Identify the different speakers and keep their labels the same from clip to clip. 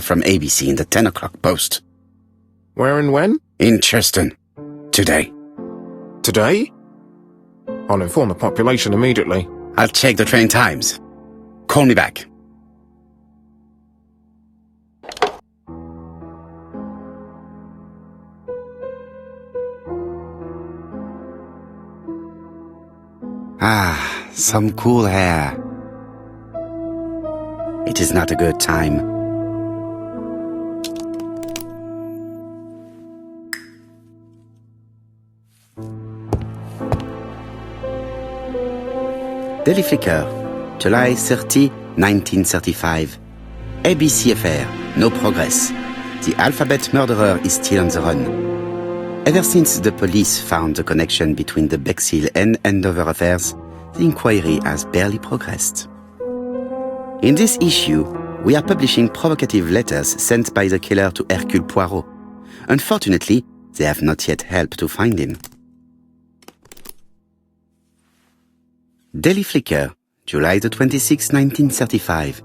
Speaker 1: from ABC in the 10 o'clock post.
Speaker 2: Where and when?
Speaker 1: In Churston. Today.
Speaker 2: Today? I'll inform the population immediately.
Speaker 1: I'll check the train times. Call me back. Ah, some cool air. It is not a good time. Daily Flicker, July 30, 1935. ABC affair, no progress. The alphabet murderer is still on the run. Ever since the police found the connection between the Bexhill and Andover affairs, the inquiry has barely progressed. In this issue, we are publishing provocative letters sent by the killer to Hercule Poirot. Unfortunately, they have not yet helped to find him. Daily Flicker, July the 26th, 1935.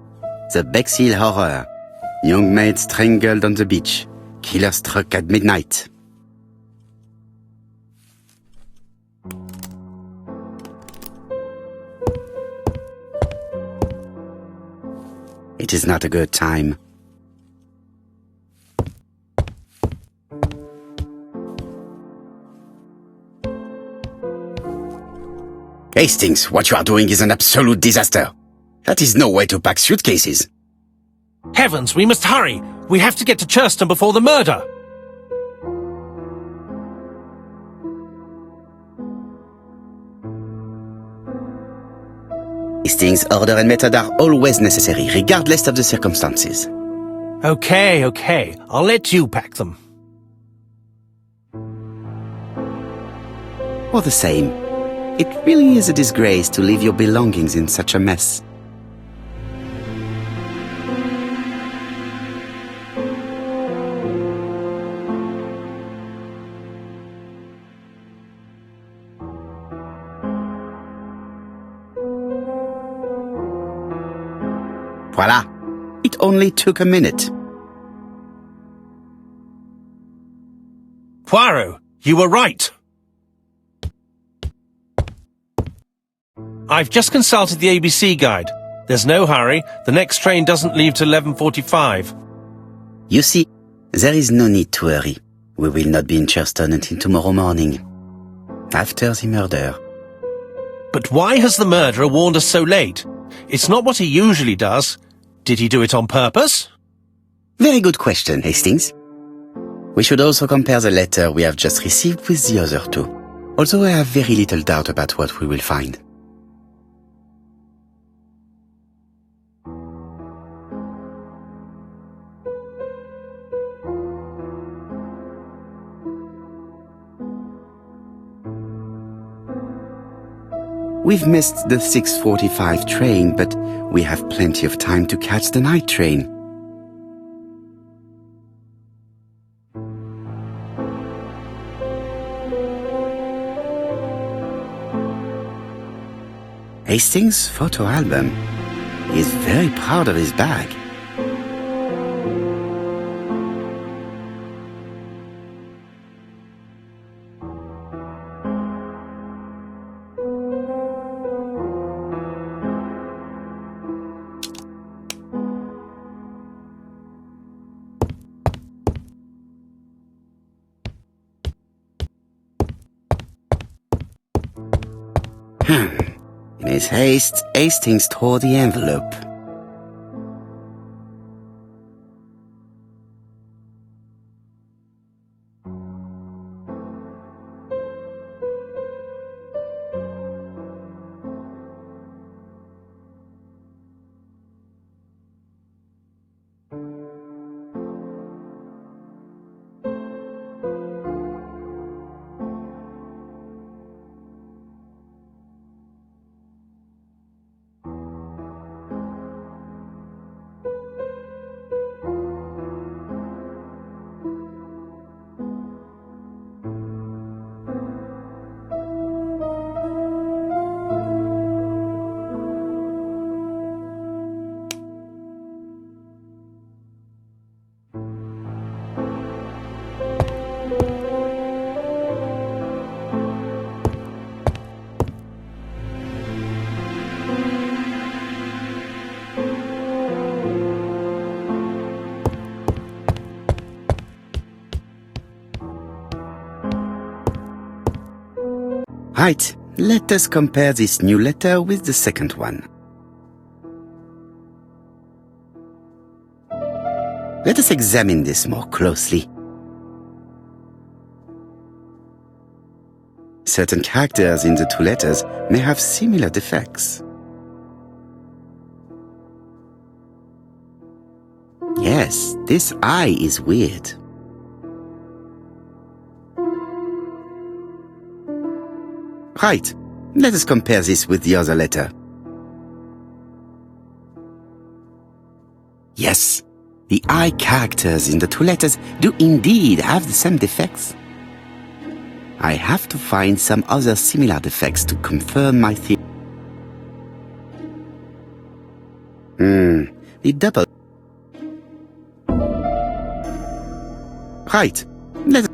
Speaker 1: The Bexhill Horror. Young maid strangled on the beach. Killer struck at midnight. It is not a good time. Hastings, what you are doing is an absolute disaster. That is no way to pack suitcases.
Speaker 3: Heavens, we must hurry! We have to get to Churston before the murder!
Speaker 1: Hastings, order and method are always necessary, regardless of the circumstances.
Speaker 3: Okay. I'll let you pack them.
Speaker 1: All the same, it really is a disgrace to leave your belongings in such a mess. Voila! It only took a minute.
Speaker 3: Poirot, you were right. I've just consulted the ABC guide. There's no hurry. The next train doesn't leave till 11:45.
Speaker 1: You see, there is no need to hurry. We will not be in Churston until tomorrow morning, after the murder.
Speaker 3: But why has the murderer warned us so late? It's not what he usually does. Did he do it on purpose?
Speaker 1: Very good question, Hastings. We should also compare the letter we have just received with the other two, although I have very little doubt about what we will find. We've missed the 6:45 train, but we have plenty of time to catch the night train. Hastings' photo album. He is very proud of his bag. In his haste, Hastings tore the envelope. Right, let us compare this new letter with the second one. Let us examine this more closely. Certain characters in the two letters may have similar defects. Yes, this I is weird. Right, let us compare this with the other letter. Yes, the I characters in the two letters do indeed have the same defects. I have to find some other similar defects to confirm my theory. The double. Right, let's.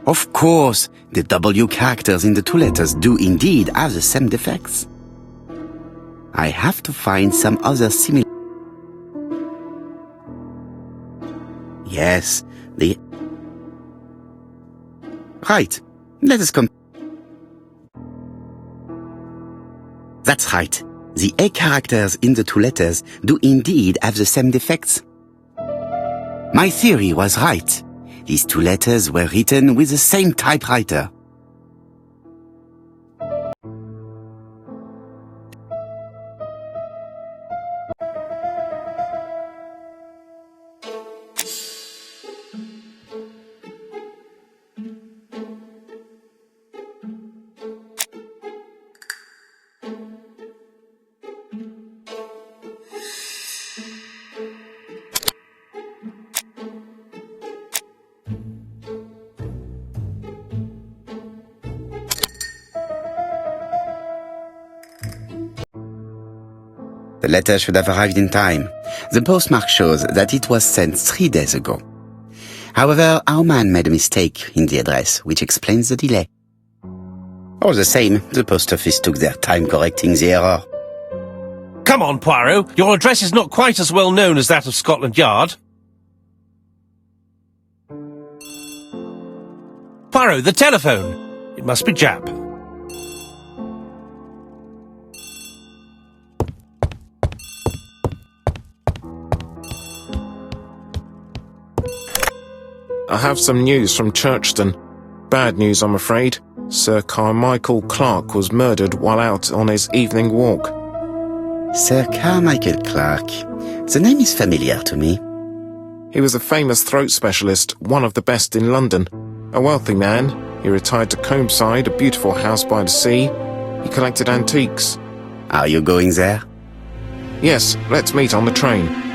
Speaker 1: Of course, the W characters in the two letters do indeed have the same defects. I have to find some other similar. Yes, the. Right, let us come. That's right. The A characters in the two letters do indeed have the same defects. My theory was right. These two letters were written with the same typewriter. The letter should have arrived in time. The postmark shows that it was sent 3 days ago. However, our man made a mistake in the address, which explains the delay. All the same, the post office took their time correcting the error.
Speaker 3: Come on, Poirot. Your address is not quite as well known as that of Scotland Yard. Poirot, the telephone. It must be Jap.
Speaker 2: I have some news from Churchton. Bad news, I'm afraid. Sir Carmichael Clark was murdered while out on his evening walk.
Speaker 1: Sir Carmichael Clark. The name is familiar to me.
Speaker 2: He was a famous throat specialist, one of the best in London. A wealthy man, he retired to Combside, a beautiful house by the sea. He collected antiques.
Speaker 1: Are you going there?
Speaker 2: Yes, let's meet on the train.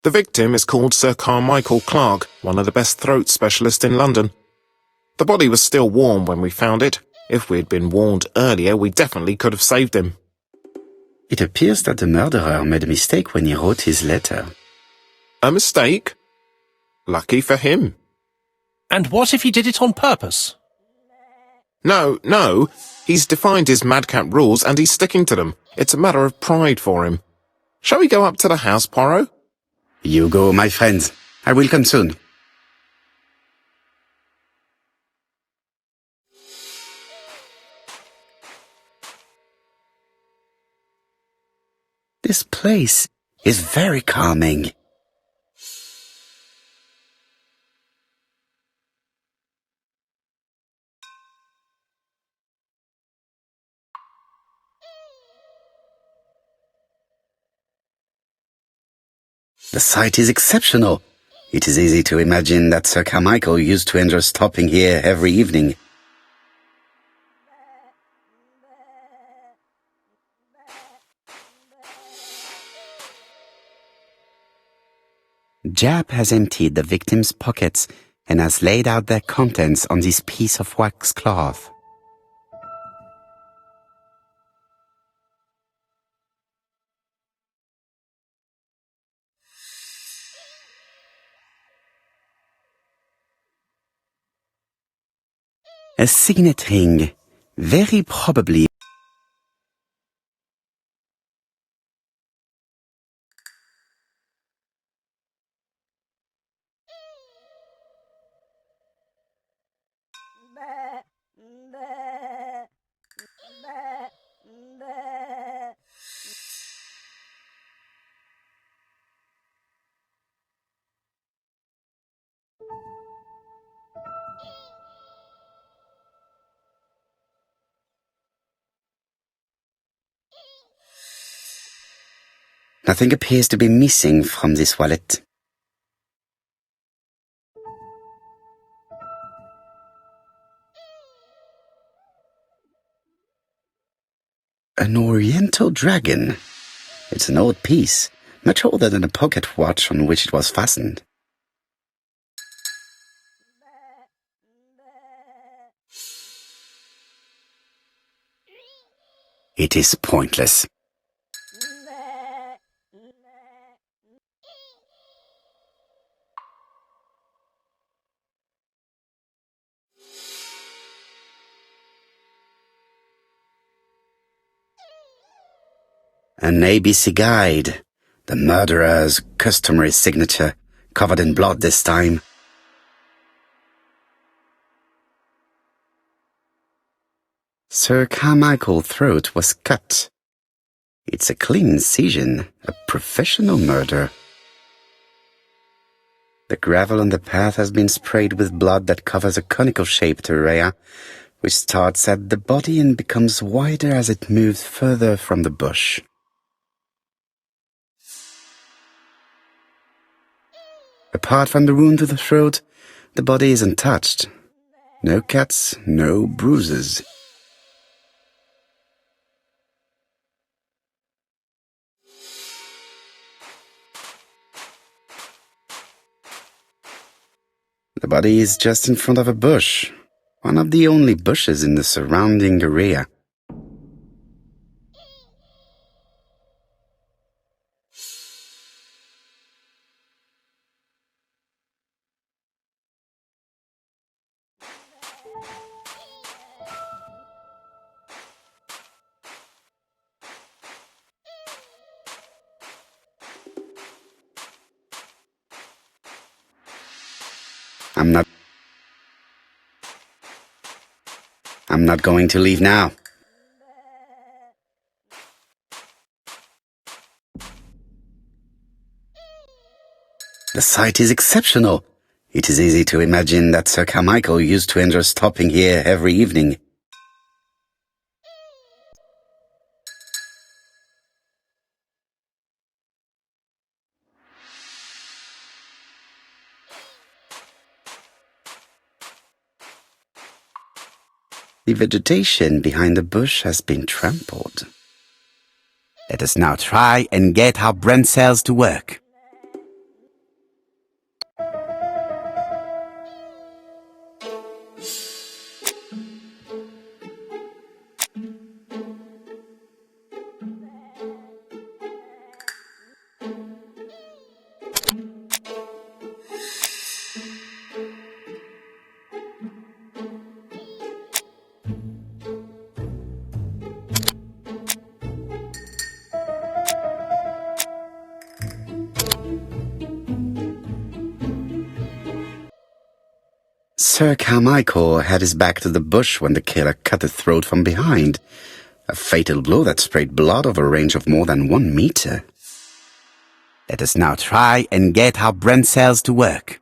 Speaker 2: The victim is called Sir Carmichael Clark, one of the best throat specialists in London. The body was still warm when we found it. If we'd been warned earlier, we definitely could have saved him.
Speaker 1: It appears that the murderer made a mistake when he wrote his letter.
Speaker 2: A mistake? Lucky for him.
Speaker 3: And what if he did it on purpose?
Speaker 2: No. He's defined his madcap rules and he's sticking to them. It's a matter of pride for him. Shall we go up to the house, Poirot?
Speaker 1: You go, my friends. I will come soon. This place is very calming. The site is exceptional. It is easy to imagine that Sir Carmichael used to enjoy stopping here every evening. Jap has emptied the victim's pockets and has laid out their contents on this piece of wax cloth. A signet ring, very probably. Nothing appears to be missing from this wallet. An oriental dragon. It's an old piece, much older than the pocket watch on which it was fastened. It is pointless. An ABC guide. The murderer's customary signature, covered in blood this time. Sir Carmichael's throat was cut. It's a clean incision, a professional murder. The gravel on the path has been sprayed with blood that covers a conical-shaped area, which starts at the body and becomes wider as it moves further from the bush. Apart from the wound to the throat, the body is untouched. No cuts, no bruises. The body is just in front of a bush, one of the only bushes in the surrounding area. I'm not going to leave now. The sight is exceptional. It is easy to imagine that Sir Carmichael used to enjoy stopping here every evening. The vegetation behind the bush has been trampled. Let us now try and get our brain cells to work. Sir Carmichael had his back to the bush when the killer cut the throat from behind, a fatal blow that sprayed blood over a range of more than 1 meter. Let us now try and get our brain cells to work.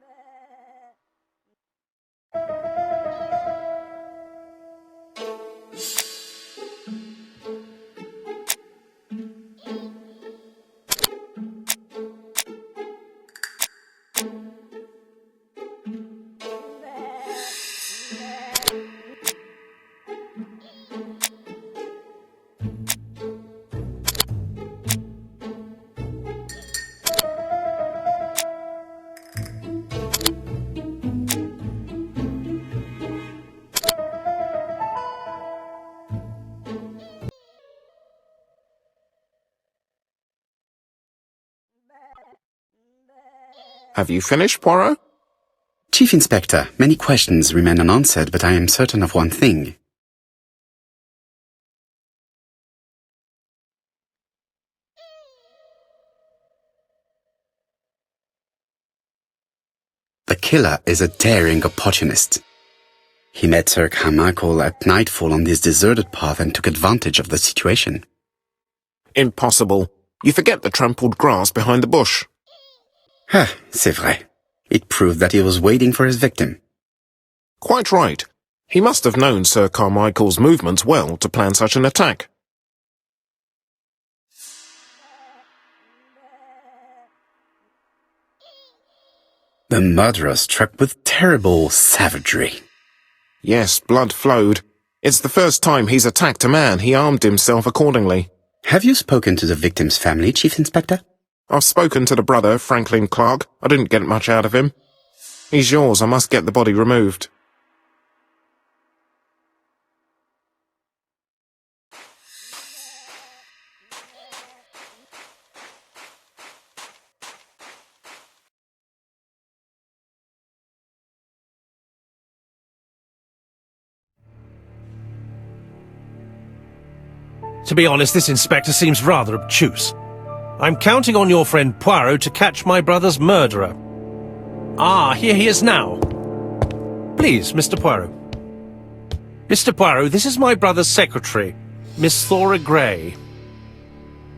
Speaker 2: Have you finished, Poirot?
Speaker 1: Chief Inspector, many questions remain unanswered, but I am certain of one thing. The killer is a daring opportunist. He met Sir Carmichael at nightfall on this deserted path and took advantage of the situation.
Speaker 2: Impossible. You forget the trampled grass behind the bush.
Speaker 1: Ah, c'est vrai. It proved that he was waiting for his victim.
Speaker 2: Quite right. He must have known Sir Carmichael's movements well to plan such an attack.
Speaker 1: The murderer struck with terrible savagery.
Speaker 2: Yes, blood flowed. It's the first time he's attacked a man. He armed himself accordingly.
Speaker 1: Have you spoken to the victim's family, Chief Inspector?
Speaker 2: I've spoken to the brother, Franklin Clark. I didn't get much out of him. He's yours. I must get the body removed.
Speaker 3: To be honest, this inspector seems rather obtuse. I'm counting on your friend Poirot to catch my brother's murderer. Ah, here he is now. Please, Mr. Poirot. Mr. Poirot, this is my brother's secretary, Miss Thora Gray.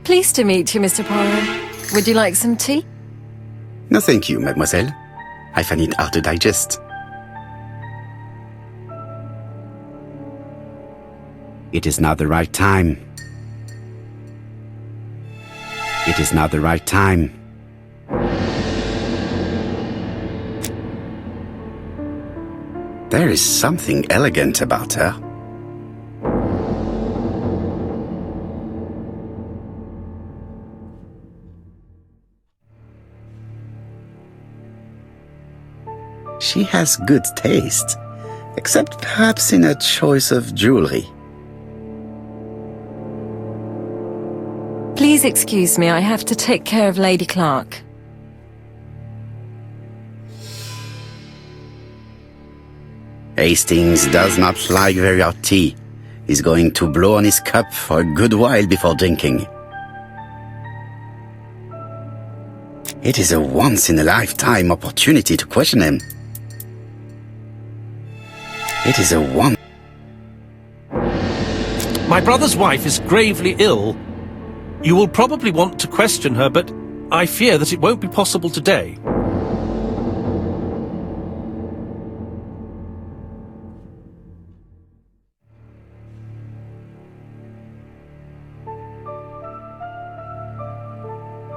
Speaker 4: Pleased to meet you, Mr. Poirot. Would you like some tea?
Speaker 1: No, thank you, mademoiselle. I find it hard to digest. It is not the right time. It is not the right time. There is something elegant about her. She has good taste, except perhaps in her choice of jewelry.
Speaker 4: Please excuse me, I have to take care of Lady Clark.
Speaker 1: Hastings does not like very hot tea. He's going to blow on his cup for a good while before drinking. It is a once-in-a-lifetime opportunity to question him. It is a one...
Speaker 3: My brother's wife is gravely ill. You will probably want to question her, but I fear that it won't be possible today.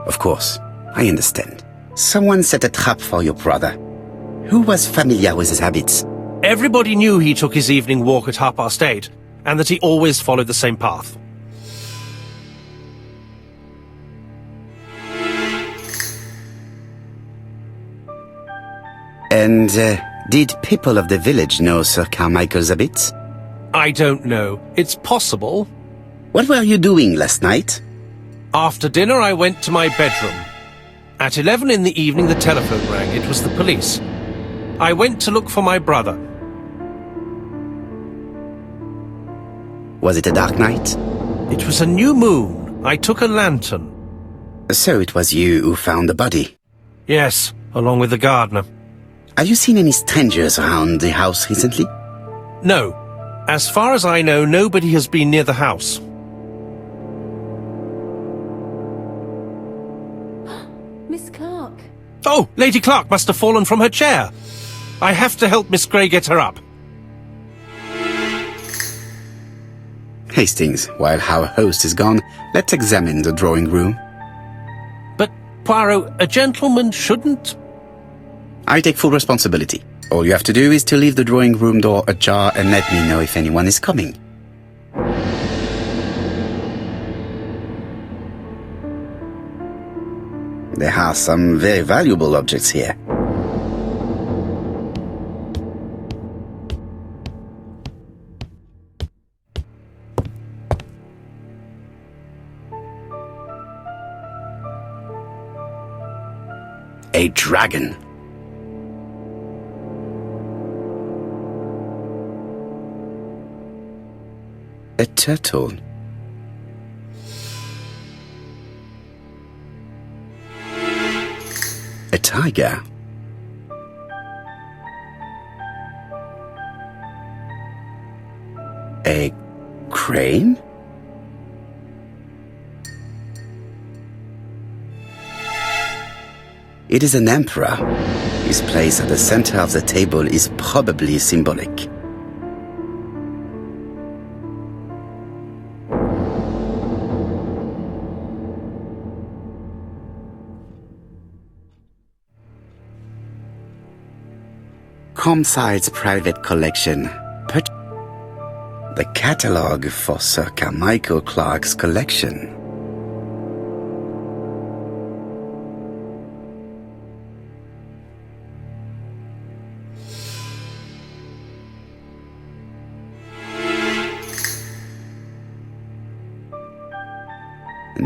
Speaker 1: Of course, I understand. Someone set a trap for your brother. Who was familiar with his habits?
Speaker 3: Everybody knew he took his evening walk at 8:30, and that he always followed the same path.
Speaker 1: And did people of the village know Sir Carmichael's habits?
Speaker 3: I don't know. It's possible.
Speaker 1: What were you doing last night?
Speaker 3: After dinner, I went to my bedroom. At 11 in the evening, the telephone rang. It was the police. I went to look for my brother.
Speaker 1: Was it a dark night?
Speaker 3: It was a new moon. I took a lantern.
Speaker 1: So it was you who found the body?
Speaker 3: Yes, along with the gardener.
Speaker 1: Have you seen any strangers around the house recently?
Speaker 3: No. As far as I know, nobody has been near the house.
Speaker 4: Miss Clark.
Speaker 3: Oh, Lady Clark must have fallen from her chair. I have to help Miss Gray get her up.
Speaker 1: Hastings, while our host is gone, let's examine the drawing room.
Speaker 3: But, Poirot, a gentleman shouldn't...
Speaker 1: I take full responsibility. All you have to do is to leave the drawing room door ajar and let me know if anyone is coming. There are some very valuable objects here. A dragon. A turtle. A tiger. A crane? It is an emperor. His place at the center of the table is probably symbolic. Comside's private collection. The catalogue for Sir Carmichael Clark's collection.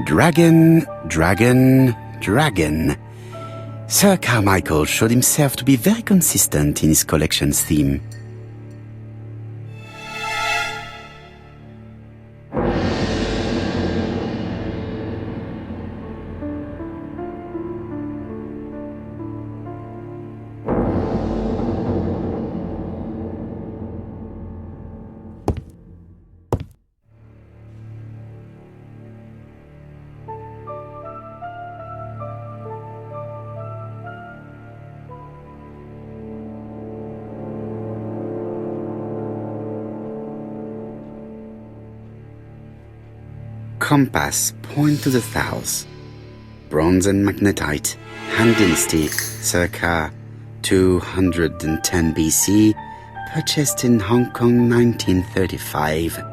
Speaker 1: Dragon, dragon, dragon. Sir Carmichael showed himself to be very consistent in his collection's theme. Compass, point to the south. Bronze and magnetite, Han Dynasty, circa 210 BC, purchased in Hong Kong 1935.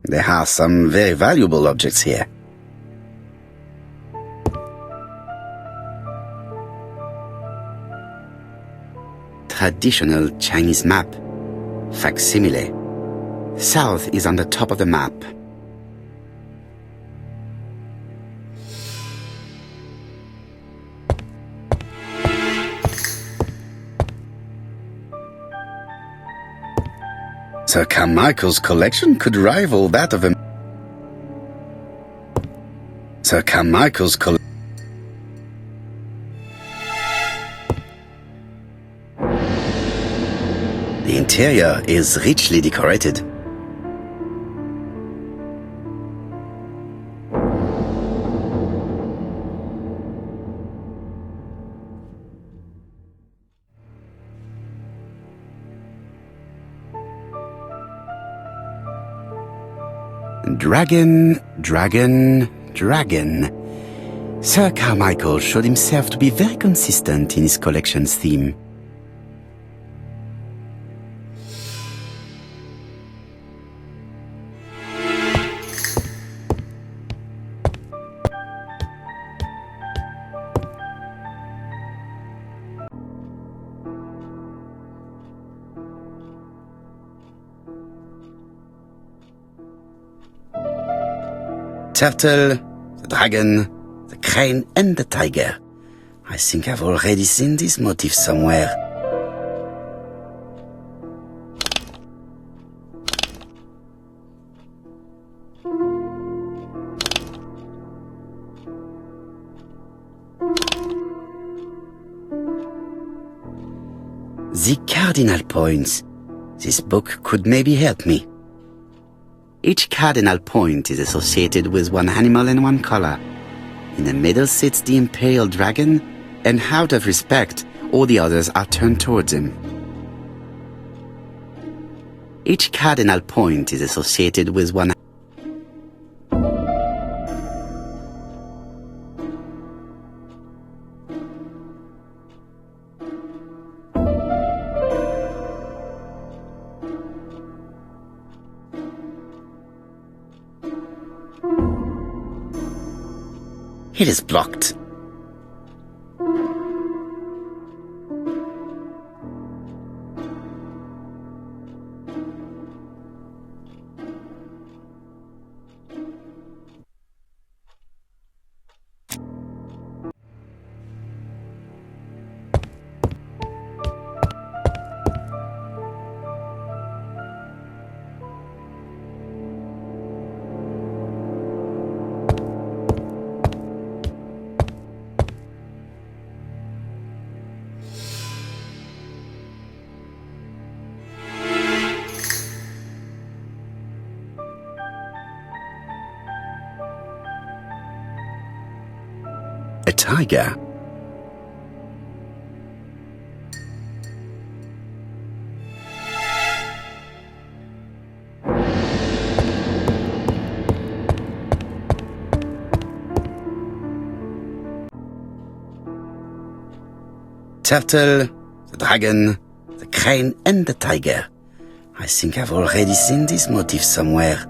Speaker 1: There are some very valuable objects here. Traditional Chinese map. Facsimile. South is on the top of the map. Sir Carmichael's collection could rival that of a... Sir Carmichael's collection... The interior is richly decorated. Dragon, dragon, dragon. Sir Carmichael showed himself to be very consistent in his collection's theme. Turtle, the dragon, the crane and the tiger. I think I've already seen this motif somewhere. The cardinal points. This book could maybe help me. Each cardinal point is associated with one animal and one color. In the middle sits the imperial dragon, and out of respect, all the others are turned towards him. Each cardinal point is associated with one... It is blocked. A tiger. Turtle, the dragon, the crane and the tiger. I think I've already seen this motif somewhere.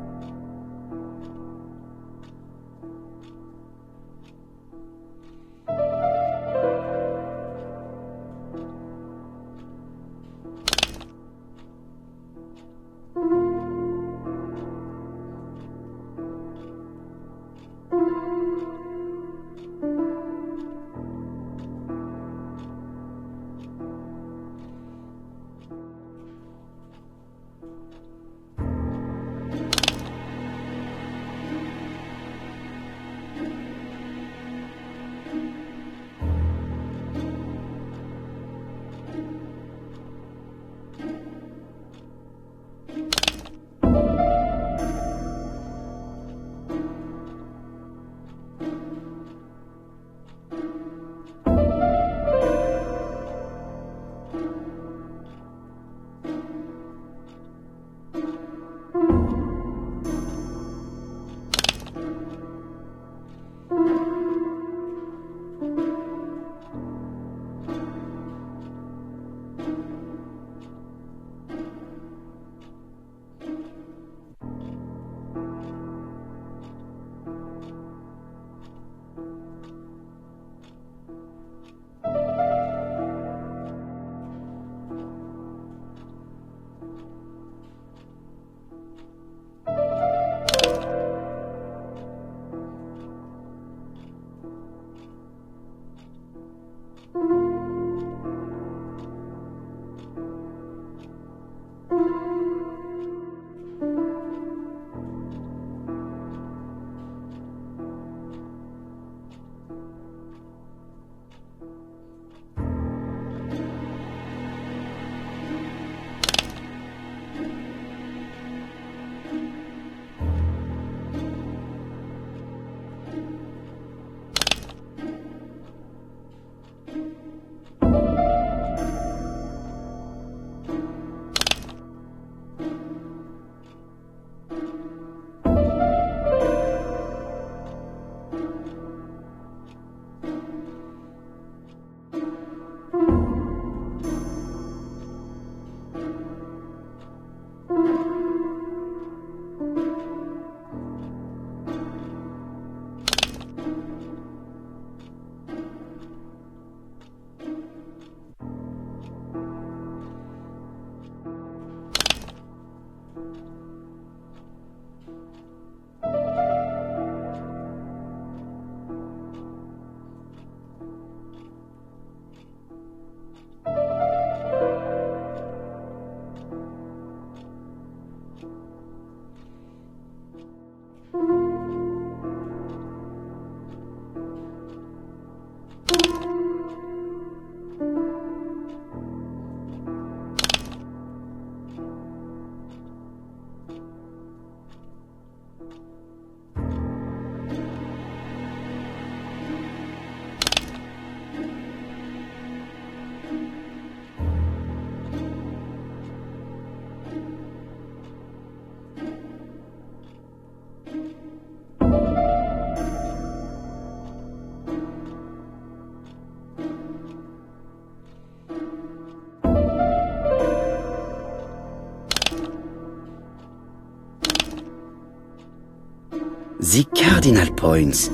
Speaker 1: The cardinal points.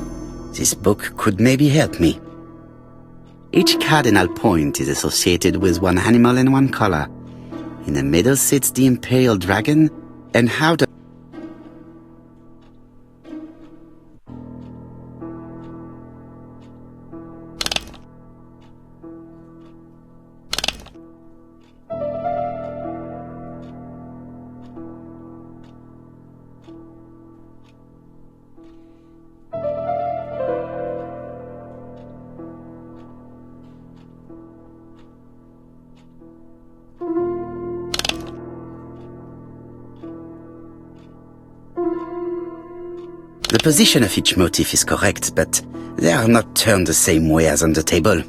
Speaker 1: This book could maybe help me. Each cardinal point is associated with one animal and one color. In the middle sits the imperial dragon, and how the... The position of each motif is correct, but they are not turned the same way as on the table.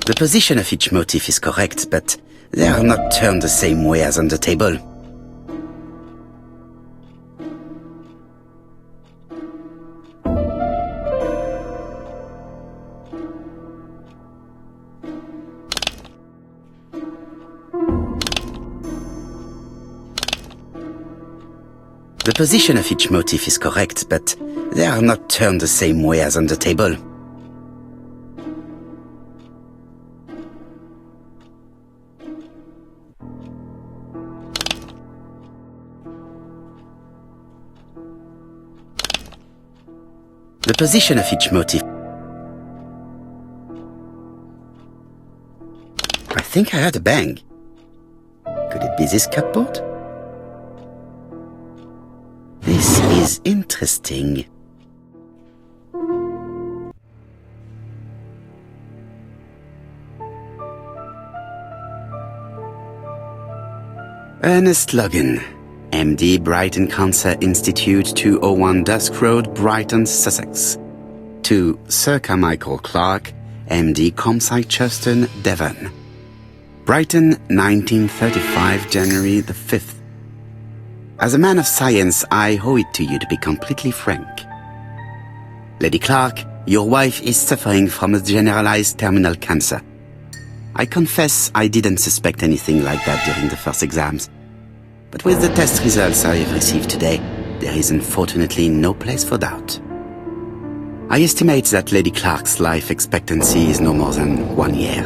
Speaker 1: The position of each motif is correct, but they are not turned the same way as on the table. The position of each motif is correct, but they are not turned the same way as on the table. The position of each motif... I think I heard a bang. Could it be this cupboard? This is interesting. Ernest Logan, MD, Brighton Cancer Institute, 201 Dusk Road, Brighton, Sussex. To Sir Carmichael Clark, MD, Comsite Churstone, Devon. Brighton, 1935, January the 5th. As a man of science, I owe it to you to be completely frank. Lady Clark, your wife is suffering from a generalized terminal cancer. I confess I didn't suspect anything like that during the first exams. But with the test results I have received today, there is unfortunately no place for doubt. I estimate that Lady Clark's life expectancy is no more than 1 year.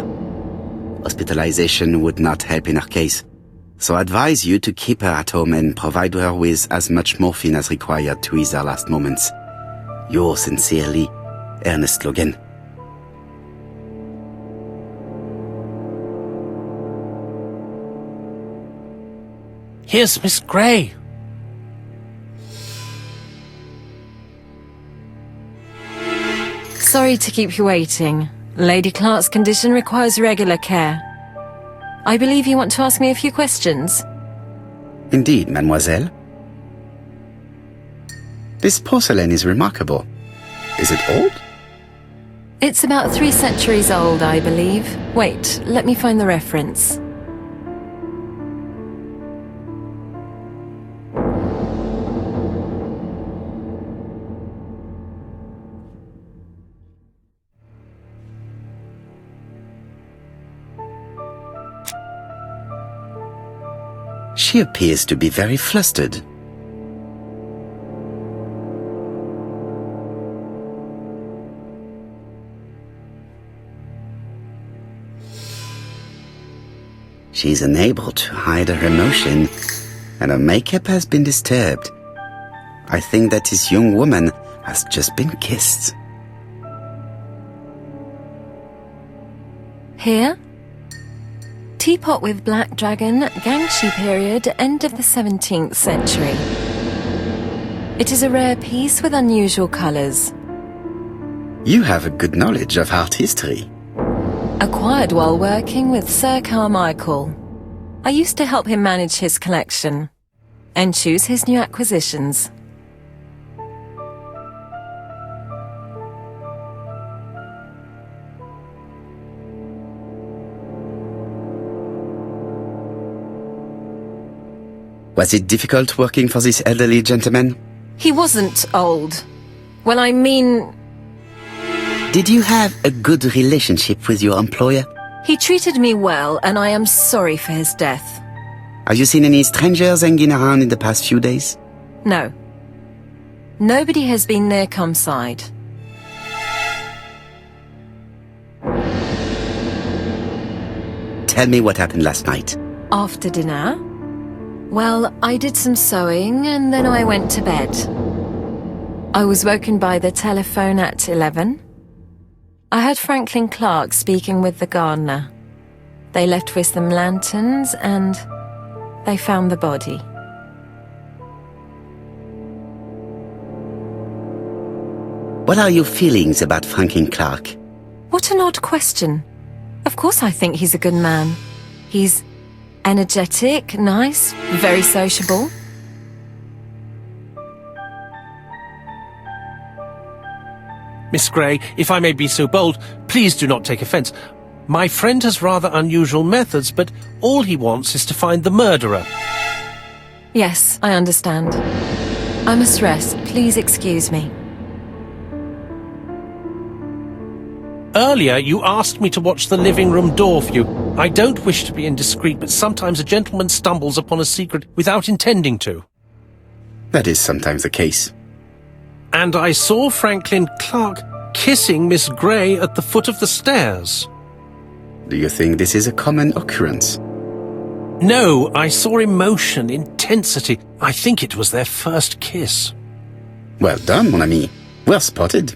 Speaker 1: Hospitalization would not help in her case, so I advise you to keep her at home and provide her with as much morphine as required to ease her last moments. Yours sincerely, Ernest Logan.
Speaker 3: Here's Miss Grey.
Speaker 4: Sorry to keep you waiting. Lady Clark's condition requires regular care. I believe you want to ask me a few questions.
Speaker 1: Indeed, mademoiselle. This porcelain is remarkable. Is it old?
Speaker 4: It's about 3 centuries old, I believe. Wait, let me find the reference.
Speaker 1: She appears to be very flustered. She's unable to hide her emotion, and her makeup has been disturbed. I think that this young woman has just been kissed.
Speaker 4: Here? Teapot with black dragon, Gangxi period, end of the 17th century. It is a rare piece with unusual colours.
Speaker 1: You have a good knowledge of art history.
Speaker 4: Acquired while working with Sir Carmichael. I used to help him manage his collection and choose his new acquisitions.
Speaker 1: Was it difficult working for this elderly gentleman?
Speaker 4: He wasn't old. Well, I mean...
Speaker 1: Did you have a good relationship with your employer?
Speaker 4: He treated me well, and I am sorry for his death.
Speaker 1: Have you seen any strangers hanging around in the past few days?
Speaker 4: No. Nobody has been near Carmichael.
Speaker 1: Tell me what happened last night.
Speaker 4: After dinner? Well, I did some sewing, and then I went to bed. I was woken by the telephone at 11. I heard Franklin Clark speaking with the gardener. They left with some lanterns and they found the body.
Speaker 1: What are your feelings about Franklin Clark?
Speaker 4: What an odd question. Of course I think he's a good man. He's energetic, nice, very sociable.
Speaker 3: Miss Grey, if I may be so bold, please do not take offence. My friend has rather unusual methods, but all he wants is to find the murderer.
Speaker 4: Yes, I understand. I must rest. Please excuse me.
Speaker 3: Earlier, you asked me to watch the living room door for you. I don't wish to be indiscreet, but sometimes a gentleman stumbles upon a secret without intending to.
Speaker 1: That is sometimes the case.
Speaker 3: And I saw Franklin Clark kissing Miss Grey at the foot of the stairs.
Speaker 1: Do you think this is a common occurrence?
Speaker 3: No, I saw emotion, intensity. I think it was their first kiss.
Speaker 1: Well done, mon ami. Well spotted.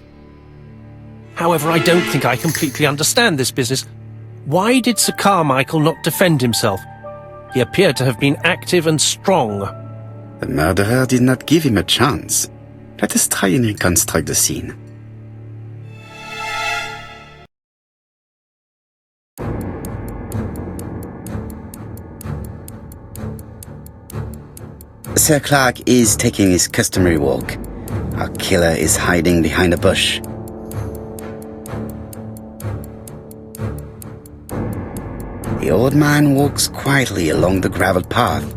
Speaker 3: However, I don't think I completely understand this business. Why did Sir Carmichael not defend himself? He appeared to have been active and strong.
Speaker 1: The murderer did not give him a chance. Let us try and reconstruct the scene. Sir Clark is taking his customary walk. Our killer is hiding behind a bush. The old man walks quietly along the gravel path.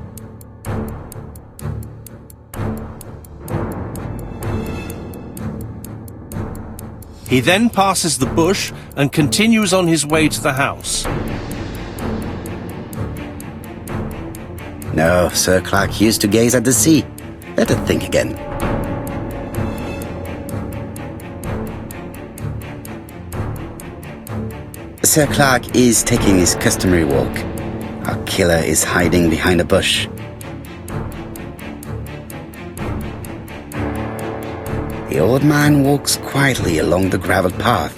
Speaker 3: He then passes the bush and continues on his way to the house.
Speaker 1: No, Sir Clark used to gaze at the sea. Let us think again. Sir Clark is taking his customary walk. Our killer is hiding behind a bush. The old man walks quietly along the gravel path.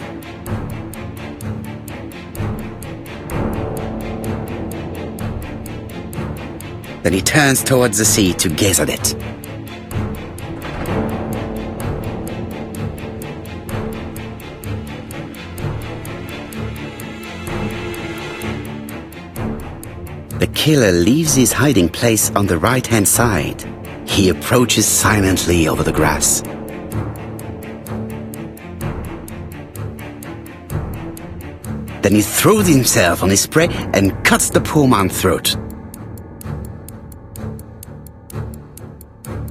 Speaker 1: Then he turns towards the sea to gaze at it. The killer leaves his hiding place on the right-hand side. He approaches silently over the grass. Then he throws himself on his prey and cuts the poor man's throat.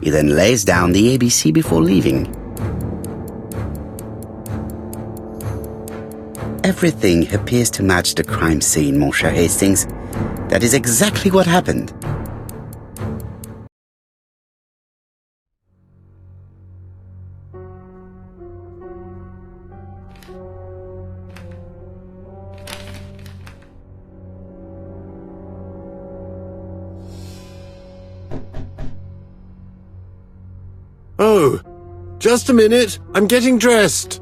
Speaker 1: He then lays down the ABC before leaving. Everything appears to match the crime scene, mon cher Hastings. That is exactly what happened.
Speaker 5: Oh, just a minute. I'm getting dressed.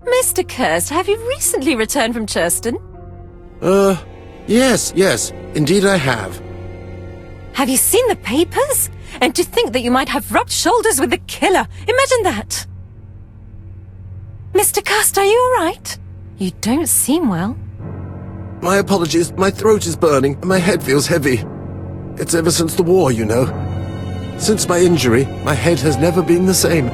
Speaker 4: Mr. Kirst, have you recently returned from Churston?
Speaker 5: Yes, indeed I have.
Speaker 4: Have you seen the papers? And to think that you might have rubbed shoulders with the killer. Imagine that. Mr. Kirst, are you all right? You don't seem well.
Speaker 5: My apologies. My throat is burning and my head feels heavy. It's ever since the war, you know. Since my injury, my head has never been the same.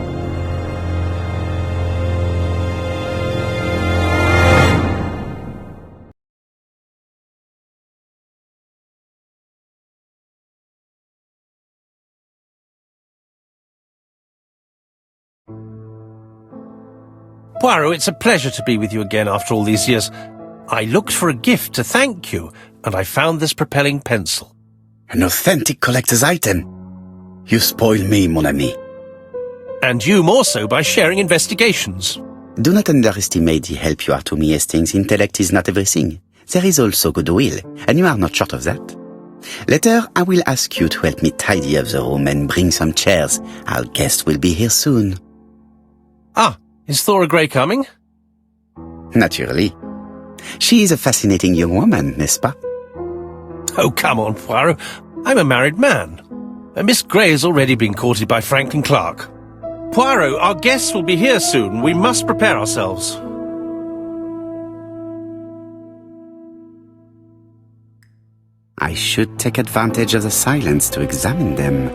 Speaker 3: Poirot, it's a pleasure to be with you again after all these years. I looked for a gift to thank you, and I found this propelling pencil.
Speaker 1: An authentic collector's item. You spoil me, mon ami.
Speaker 3: And you more so by sharing investigations.
Speaker 1: Do not underestimate the help you are to me, Hastings. Intellect is not everything. There is also goodwill, and you are not short of that. Later, I will ask you to help me tidy up the room and bring some chairs. Our guest will be here soon.
Speaker 3: Ah, is Thora Grey coming?
Speaker 1: Naturally. She is a fascinating young woman, n'est-ce pas?
Speaker 3: Oh, come on, Poirot. I'm a married man. And Miss Grey has already been courted by Franklin Clark. Poirot, our guests will be here soon. We must prepare ourselves.
Speaker 1: I should take advantage of the silence to examine them.